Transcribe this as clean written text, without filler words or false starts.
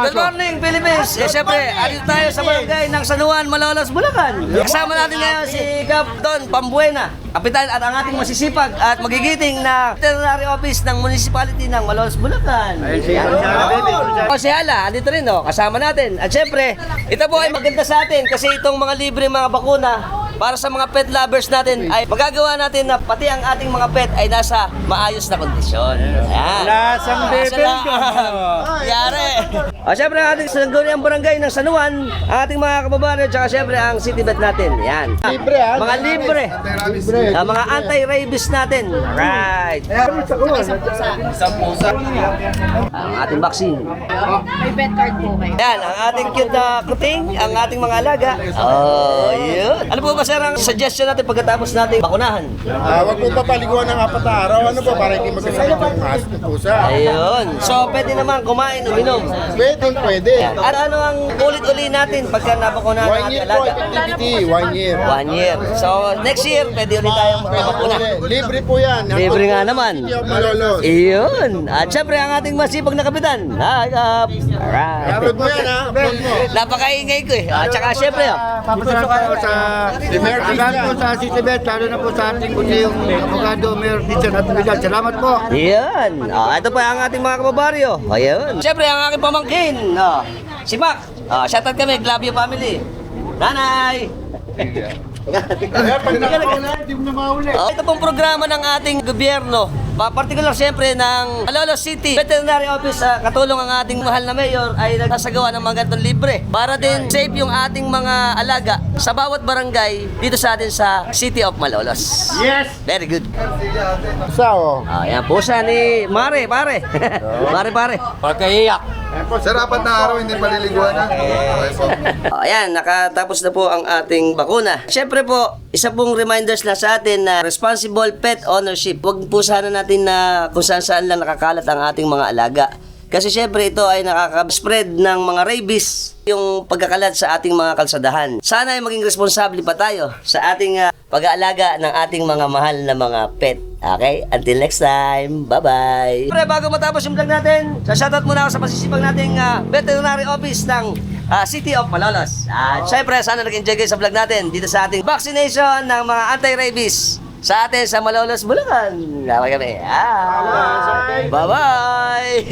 Good morning, Philippines! Siyempre, andito tayo sa barangay ng San Juan, Malolos, Bulacan. Kasama natin ngayon si Cap Don Pambuena, kapitan at ang ating masisipag at magigiting na veterinary office ng municipality ng Malolos, Bulacan. Si Hala, andito rin, kasama natin. At siyempre, ito po ay maganda sa atin kasi itong mga libre mga bakuna para sa mga pet lovers natin ay magagawa natin na pati ang ating mga pet ay nasa maayos na kondisyon. Ayan. Lasang bebel ka. Yari. O syempre ang ating sangguniang barangay ng San Juan, ang ating mga kababayan at saka syempre ang city vet natin. Yan. Libre, ha? Mga libre. Libre. Mga anti-rabies natin. Alright. Isang pusa. Ang ating vaccine. May vet card po kayo. Yan, ang ating cute na kuting, ang ating mga alaga. Oh, yun. Ano po ba sir ang suggestion natin pagkatapos natin bakunahan? Huwag mo papaliguan ng 4 na araw. Ano ba? Para hindi magkasakit yung ahas ng pusa. Ayun. So, pwede naman kumain, uminom. Pwede. At ano ang ulit-uli natin pagka nabakunahan 1 ng year ating po, alaga? effectivity. 1 year. 1 year. So, next year, pwede ulit tayong magpapakuna. Libre po yan. Libre nga naman. City of Malolos. Iyon. At syempre, ang ating masipag na kapitan. Hi, Kap. Alright. Upload mo yan, ha? Upload mo. Napakaingay ko eh. At saka syempre, Papasalamat po sa salamat po sa City Vet, lalo na po sa ating kunyong abogado, Mayor Vincent at Miguel. Salamat po. Iyan. Ito pa ang ating mga kababaryo. Ayun. Syempre, ang aking pamangkin. Si Mac. Shoutout kami, Glavio family. Nanay. Ito pong programa ng ating gobyerno, particular siyempre ng Malolos City Veterinary Office, katulong ang ating mahal na mayor ay nagsasagawa ng mga ganitong libre para din safe yung ating mga alaga sa bawat barangay dito sa atin sa City of Malolos. Yes! Very good. Pusa, oh. Yan po siya ni Mare, pare. Pare. Pagkaiyak. Sir, 4 na araw hindi maliliguan na. Ayan, nakatapos na po ang ating bakuna. Siyempre po, isa pong reminders na sa atin na responsible pet ownership. Huwag po sana natin na kung saan lang nakakalat ang ating mga alaga. Kasi syempre ito ay nakaka-spread ng mga rabies, yung pagkakalat sa ating mga kalsadahan. Sana ay maging responsable pa tayo sa ating pag-aalaga ng ating mga mahal na mga pet. Okay? Until next time. Bye-bye. Siyempre, bago matapos yung vlog natin, shoutout muna ako sa masisipag nating veterinary office ng City of Malolos. At syempre, sana nag-enjoy kayo sa vlog natin dito sa ating vaccination ng mga anti-rabies sa atin sa Malolos, Bulacan. Bye-bye. Bye-bye.